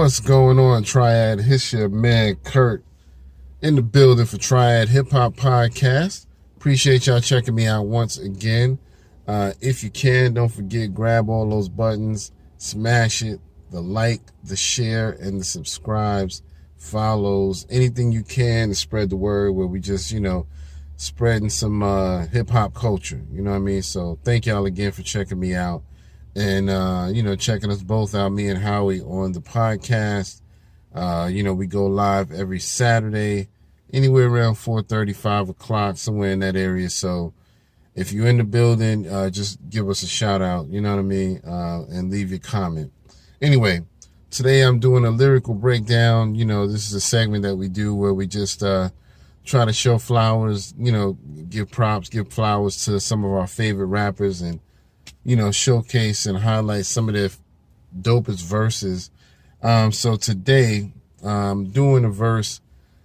What's going on, Triad? It's your man Kurt in the building for Triad Hip Hop Podcast. Appreciate y'all checking me out once again. If you can, don't forget, grab all those buttons, smash it, the like, the share, and the subscribes, follows, anything you can to spread the word, where we just, spreading some hip hop culture. You know what I mean? So thank y'all again for checking me out. And, checking us both out, me and Howie, on the podcast. We go live every Saturday, anywhere around 4:30, 5 o'clock, somewhere in that area. So if you're in the building, just give us a shout out, you know what I mean? And leave your comment. Anyway, today I'm doing a lyrical breakdown. This is a segment that we do where we just try to show flowers, give props, give flowers to some of our favorite rappers, and showcase and highlight some of their dopest verses. So today, doing a verse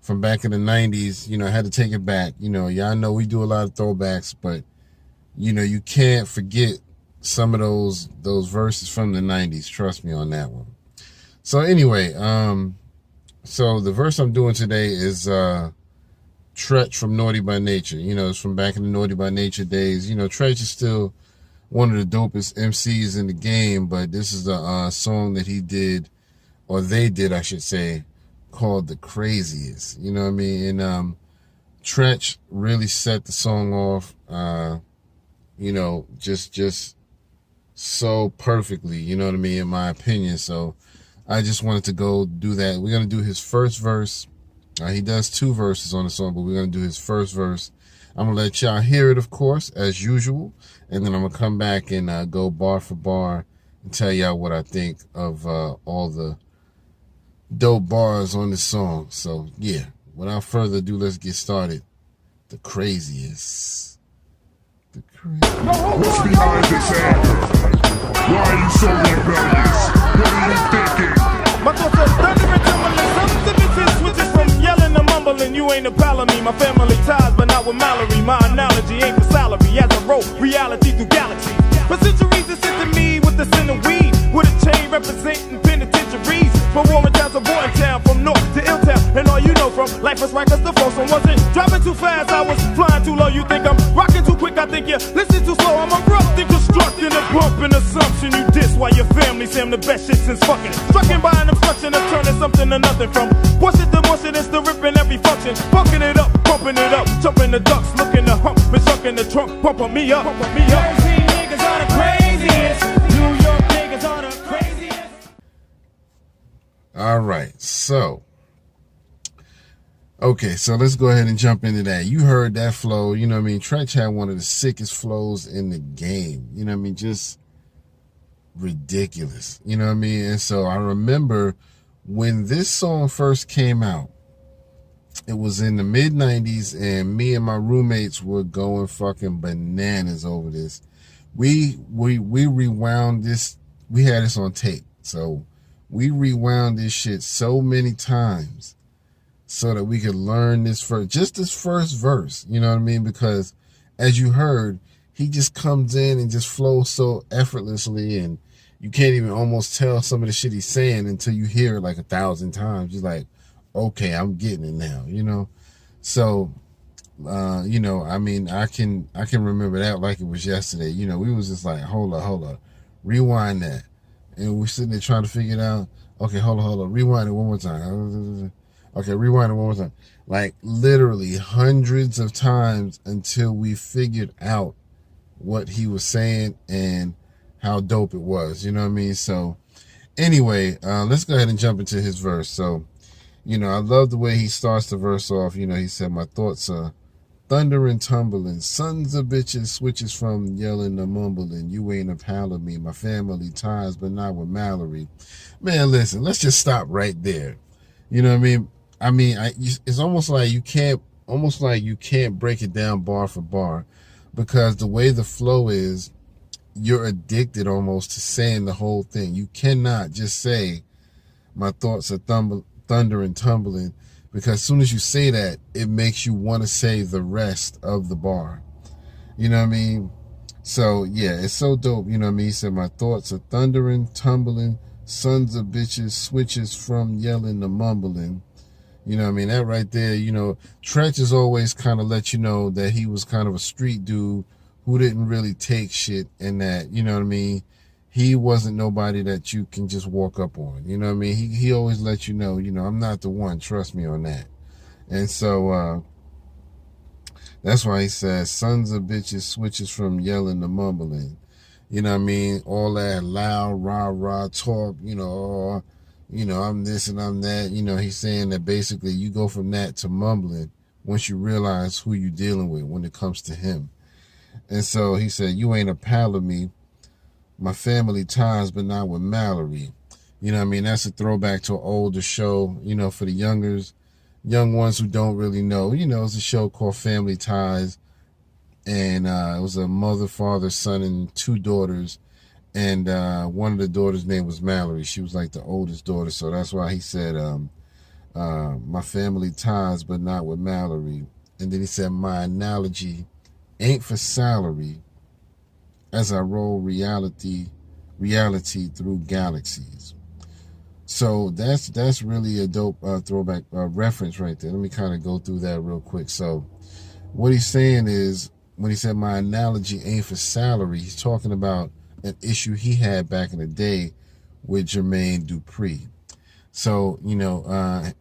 from back in the 90s, I had to take it back. Y'all know we do a lot of throwbacks, but, you can't forget some of those verses from the 90s. Trust me on that one. So anyway, so the verse I'm doing today is Treach from Naughty by Nature. It's from back in the Naughty by Nature days. Treach is still one of the dopest MCs in the game, but this is a song that he did, or they did, I should say, called The Craziest. You know what I mean? And Treach really set the song off, just so perfectly, you know what I mean, in my opinion. So I just wanted to go do that. We're going to do his first verse. He does two verses on the song, but we're going to do his first verse. I'm going to let y'all hear it, of course, as usual. And then I'm going to come back and go bar for bar and tell y'all what I think of all the dope bars on this song. So, yeah, without further ado, let's get started. The Craziest. The Craziest. What's behind this anger? Why are you so rebellious? What are you thinking? My thoughts are thundering, tumbling, some bitches switches from yelling to mumbling. You ain't a pal of me, my family ties, but not with Mallory. My analogy ain't for salary, as I wrote reality through galaxies. For centuries it sent to me with the sin of weed, with a chain representing penitentiaries. From Warren Town to Boyne Town, from North to Illtown, and all you know from life was right, cause the flow song wasn't dropping too fast, I was flying too low. You think I'm rocking too quick, I think you listen too slow. I'm erupting, constructing a bumping assumption. You diss while your family say I'm the best shit since fucking. Strucking by an obstruction of turning something to nothing. From bullshit to motion, it's the ripping every function. Bunking it up, pumping it up, jumping the ducks, looking to hump, been sucking the trunk, pumping me up, pumping me up. Jersey niggas are the craziest, New York niggas are the craziest. All right, so let's go ahead and jump into that. You heard that flow, you know what I mean? Treach had one of the sickest flows in the game, you know what I mean? Just ridiculous, you know what I mean? And so I remember when this song first came out, it was in the mid-90s, and me and my roommates were going fucking bananas over this. We rewound this. We had this on tape, so we rewound this shit so many times so that we could learn this first verse, you know what I mean? Because as you heard, he just comes in and just flows so effortlessly, and you can't even almost tell some of the shit he's saying until you hear it like 1,000 times. You're like, okay, I'm getting it now, So, I mean, I can remember that like it was yesterday. We was just like, hold up, rewind that. And we're sitting there trying to figure it out. Okay, hold on, rewind it one more time. Okay, rewind it one more time. Like literally hundreds of times until we figured out what he was saying and how dope it was. You know what I mean? So anyway, let's go ahead and jump into his verse. So, I love the way he starts the verse off. He said, my thoughts are thundering, tumbling, sons of bitches, switches from yelling to mumbling. You ain't a pal of me, my family ties, but not with Mallory. Man, listen, let's just stop right there. You know what I mean? It's almost like you can't break it down bar for bar, because the way the flow is, you're addicted almost to saying the whole thing. You cannot just say, my thoughts are thunder and tumbling, because as soon as you say that, it makes you want to say the rest of the bar. You know what I mean? So yeah, it's so dope. You know what I mean? He said, my thoughts are thundering, tumbling, Sons of bitches, switches from yelling to mumbling. You know what I mean? That right there, Treach has always kind of let you know that he was kind of a street dude who didn't really take shit, and that, you know what I mean? He wasn't nobody that you can just walk up on. You know what I mean? He always let you know, I'm not the one. Trust me on that. And so that's why he says, sons of bitches, switches from yelling to mumbling. You know what I mean? All that loud, rah talk, I'm this and I'm that. He's saying that basically you go from that to mumbling once you realize who you're dealing with when it comes to him. And so he said, you ain't a pal of me. My family ties, but not with Mallory. You know what I mean? That's a throwback to an older show, for the young ones who don't really know. It's a show called Family Ties. And it was a mother, father, son, and 2 daughters. And one of the daughters' name was Mallory. She was like the oldest daughter. So that's why he said, my family ties, but not with Mallory. And then he said, my analogy ain't for salary as I roll reality through galaxies. So that's really a dope throwback reference right there. Let me kind of go through that real quick. So what he's saying is, when he said my analogy ain't for salary, he's talking about an issue he had back in the day with Jermaine Dupri. So,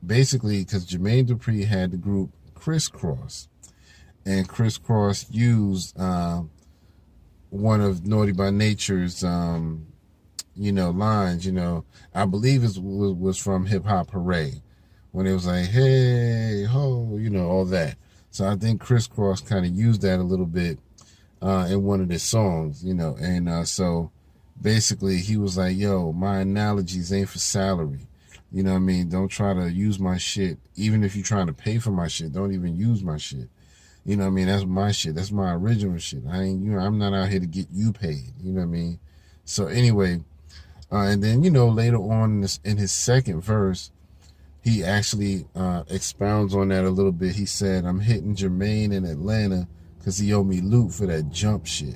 basically, because Jermaine Dupri had the group Crisscross, and Crisscross used one of Naughty by Nature's, lines, I believe it was from Hip Hop Hooray, when it was like, hey, ho, all that. So I think Crisscross kind of used that a little bit in one of his songs, and so basically he was like, yo, my analogies ain't for salary. You know what I mean? Don't try to use my shit. Even if you're trying to pay for my shit, don't even use my shit. You know what I mean? That's my shit. That's my original shit. I'm not out here to get you paid. You know what I mean? So anyway, and then, later on in his second verse, he actually expounds on that a little bit. He said, I'm hitting Jermaine in Atlanta because he owed me loot for that jump shit.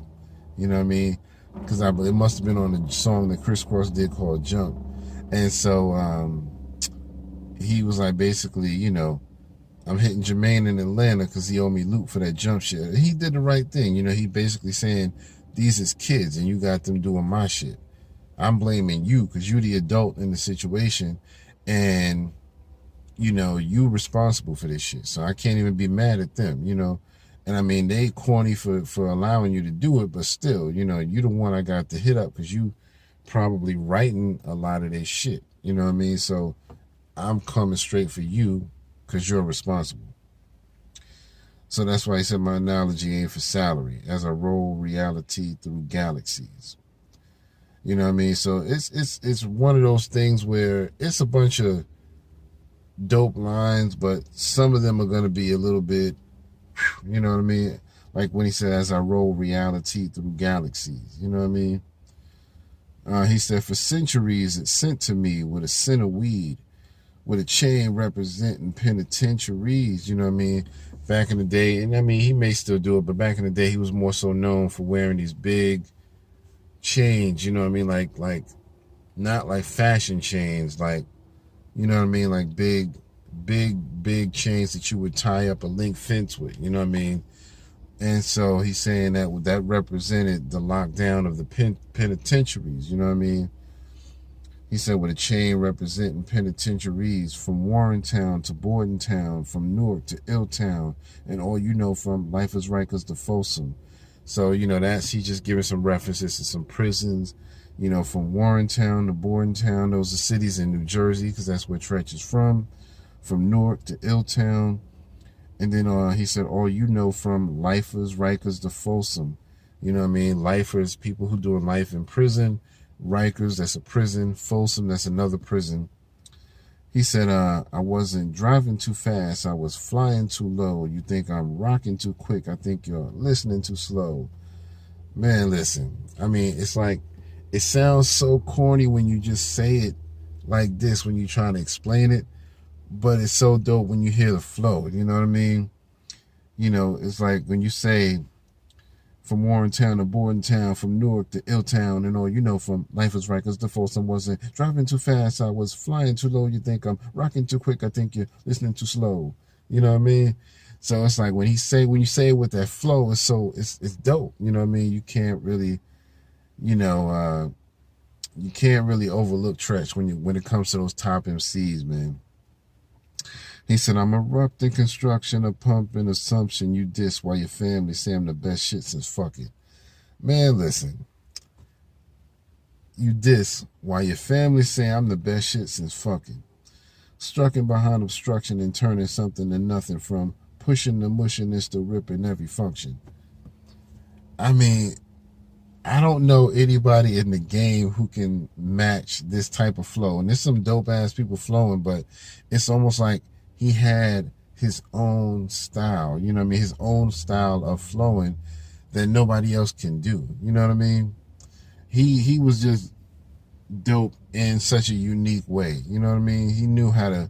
You know what I mean? Because it must have been on the song that Crisscross did called Jump. And so he was like, basically, I'm hitting Jermaine in Atlanta because he owed me loot for that jump shit. And he did the right thing. He basically saying, these is kids and you got them doing my shit. I'm blaming you because you're the adult in the situation. And, you responsible for this shit. So I can't even be mad at them, And I mean, they corny for allowing you to do it. But still, you the one I got to hit up because you probably writing a lot of this shit. You know what I mean? So I'm coming straight for you because you're responsible. So that's why he said my analogy ain't for salary as I roll reality through galaxies. You know what I mean? So it's one of those things where it's a bunch of dope lines, but some of them are going to be a little bit, you know what I mean? Like when he said, as I roll reality through galaxies, you know what I mean? He said, for centuries it sent to me with a scent of weed, with a chain representing penitentiaries, you know what I mean? Back in the day, and I mean, he may still do it, but back in the day, he was more so known for wearing these big chains, you know what I mean? Like not like fashion chains, like, you know what I mean? Like big chains that you would tie up a link fence with, you know what I mean? And so he's saying that represented the lockdown of the penitentiaries, you know what I mean? He said, with a chain representing penitentiaries from Warrentown to Bordentown, from Newark to Illtown, and all from Life is Rikers to Folsom. So, he's just giving some references to some prisons, from Warrentown to Bordentown. Those are cities in New Jersey, because that's where Treach is from Newark to Illtown. And then he said, from Lifers, Rikers to Folsom. You know what I mean? Lifers, people who doing life in prison. Rikers, that's a prison. Folsom, that's another prison. He said, I wasn't driving too fast. I was flying too low. You think I'm rocking too quick. I think you're listening too slow. Man, listen. I mean, it's like, it sounds so corny when you just say it like this, when you're trying to explain it. But it's so dope when you hear the flow. You know what I mean? It's like when you say, from Warrentown to Bordentown, from Newark to Illtown, and all, you know, from Life was Right, 'cause the foursome wasn't driving too fast, I was flying too low, you think I'm rocking too quick, I think you're listening too slow. You know what I mean? So it's like when you say it with that flow, it's dope. You know what I mean? You can't really, you know, you can't really overlook Treach when it comes to those top MCs, man. He said, I'm erupting construction, a pump and assumption. You diss while your family say I'm the best shit since fucking. Man, listen. You diss while your family say I'm the best shit since fucking. Strucking behind obstruction and turning something to nothing, from pushing the mushiness to ripping every function. I mean, I don't know anybody in the game who can match this type of flow. And there's some dope ass people flowing, but it's almost like he had his own style, you know what I mean? His own style of flowing that nobody else can do. You know what I mean? He was just dope in such a unique way. You know what I mean? He knew how to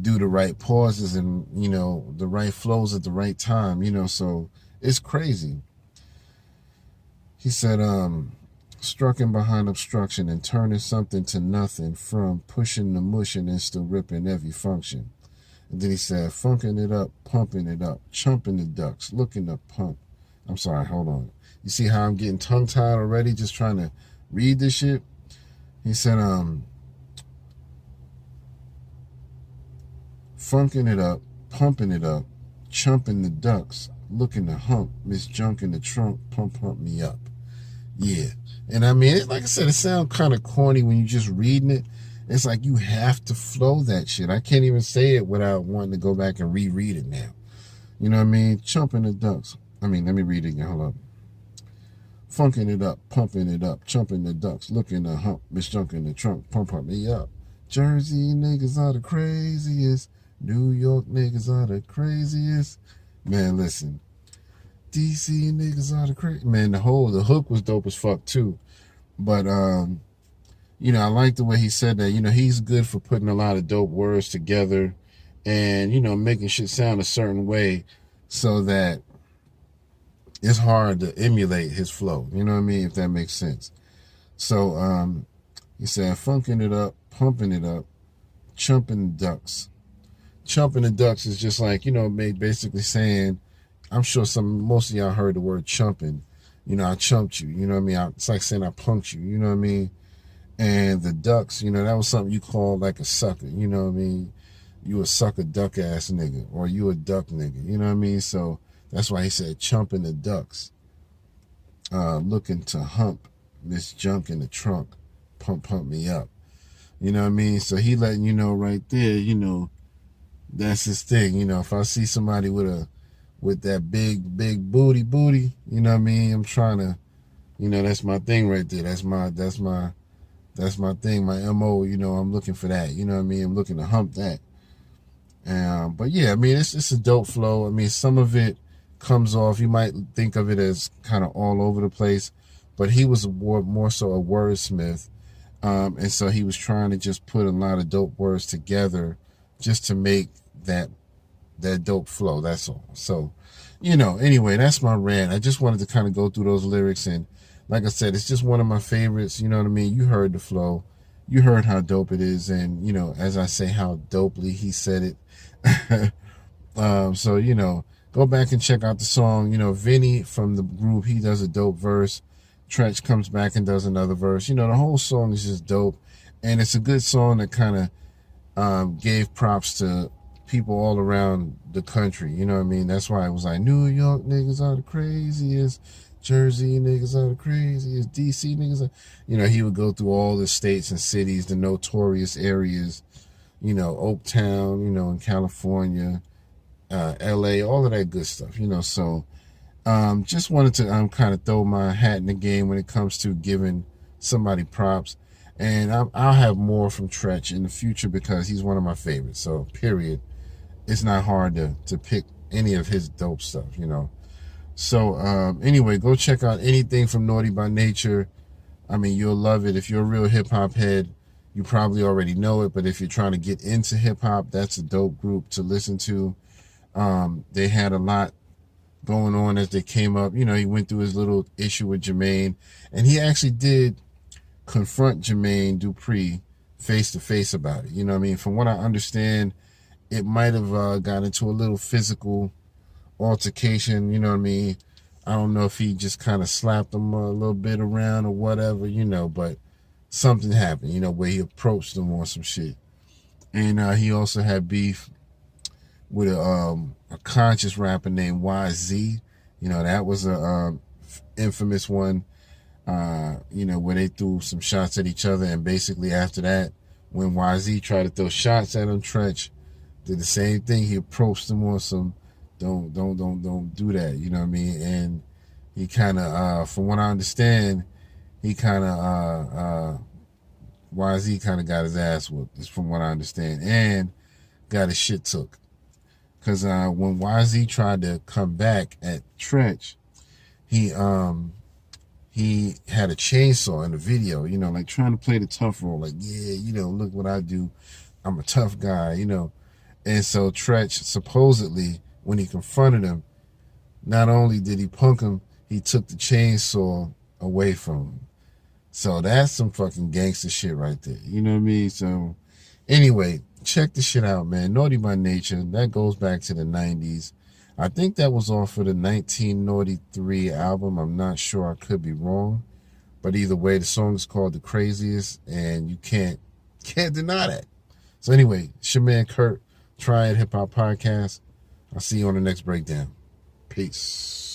do the right pauses and, you know, the right flows at the right time, you know, so it's crazy. He said, strucking behind obstruction and turning something to nothing, from pushing the mushing and still ripping every function. And then he said, funking it up, pumping it up, chumping the ducks, looking to pump. I'm sorry, hold on. You see how I'm getting tongue-tied already just trying to read this shit? He said, funking it up, pumping it up, chumping the ducks, looking to hump, Miss Junk in the trunk, pump me up. Yeah. And I mean, like I said, it sounds kind of corny when you're just reading it. It's like you have to flow that shit. I can't even say it without wanting to go back and reread it now. You know what I mean? Chumping the ducks. I mean, let me read it again. Hold up. Funking it up, pumping it up, chumping the ducks, looking to hump, Miss Junk in the trunk, pump me up. Jersey niggas are the craziest. New York niggas are the craziest. Man, listen. DC niggas are the crazy. Man, the hook was dope as fuck too. But, you know, I like the way he said that. You know, he's good for putting a lot of dope words together and, you know, making shit sound a certain way so that it's hard to emulate his flow. You know what I mean? If that makes sense. So, he said, funking it up, pumping it up, chumping ducks. Chumping the ducks is just like, you know, basically saying, I'm sure most of y'all heard the word chumping. You know, I chumped you. You know what I mean? It's like saying I punked you. You know what I mean? And the ducks, you know, that was something you called like a sucker. You know what I mean? You a sucker duck ass nigga, or you a duck nigga. You know what I mean? So that's why he said chumping the ducks. Looking to hump Miss Junk in the trunk, pump me up. You know what I mean? So he letting you know right there, you know, that's his thing. You know, if I see somebody with that big booty, you know what I mean? I'm trying to, you know, that's my thing right there. That's my thing, my MO, you know, I'm looking for that. You know what I mean? I'm looking to hump that. But yeah, I mean, it's a dope flow. I mean, some of it comes off, you might think of it as kind of all over the place, but he was more so a wordsmith. And so he was trying to just put a lot of dope words together just to make that dope flow. That's all. So, you know, anyway, that's my rant. I just wanted to kind of go through those lyrics, and like I said, it's just one of my favorites. You know what I mean? You heard the flow, you heard how dope it is, and you know, as I say, how dopely he said it. So, you know, go back and check out the song. You know, Vinny from the group, he does a dope verse. Treach comes back and does another verse. You know, the whole song is just dope, and it's a good song that kind of gave props to people all around the country. You know what I mean? That's why it was like, New York niggas are the craziest, Jersey niggas are the craziest, DC niggas are, you know, he would go through all the states and cities, the notorious areas, you know, Oaktown, you know, in California, LA, all of that good stuff, you know. So just wanted to kind of throw my hat in the game when it comes to giving somebody props. And I'll have more from Treach in the future because he's one of my favorites. So, period. It's not hard to pick any of his dope stuff, you know. So, anyway, go check out anything from Naughty by Nature. I mean, you'll love it. If you're a real hip-hop head, you probably already know it. But if you're trying to get into hip-hop, that's a dope group to listen to. They had a lot going on as they came up. You know, he went through his little issue with Jermaine, and he actually did confront Jermaine Dupri face to face about it. You know what I mean? From what I understand, it might have got into a little physical altercation. You know what I mean? I don't know if he just kind of slapped him a little bit around or whatever, you know, but something happened, you know, where he approached him on some shit. And he also had beef with a conscious rapper named YZ. You know, that was a infamous one, you know, where they threw some shots at each other. And basically after that, when YZ tried to throw shots at him, Treach did the same thing. He approached him on some, don't do that, you know what I mean? And he kind of, from what I understand, he kind of, YZ kind of got his ass whooped, is from what I understand, and got his shit took. Because when YZ tried to come back at Treach, he had a chainsaw in the video, you know, like trying to play the tough role, like, yeah, you know, look what I do. I'm a tough guy, you know. And so Treach, supposedly, when he confronted him, not only did he punk him, he took the chainsaw away from him. So that's some fucking gangster shit right there. You know what I mean? So anyway, check the shit out, man. Naughty by Nature. That goes back to the 90s. I think that was off of the 1993 album. I'm not sure. I could be wrong. But either way, the song is called The Craziest, and you can't deny that. So anyway, it's your man Kurt, Try It Hip Hop Podcast. I'll see you on the next breakdown. Peace.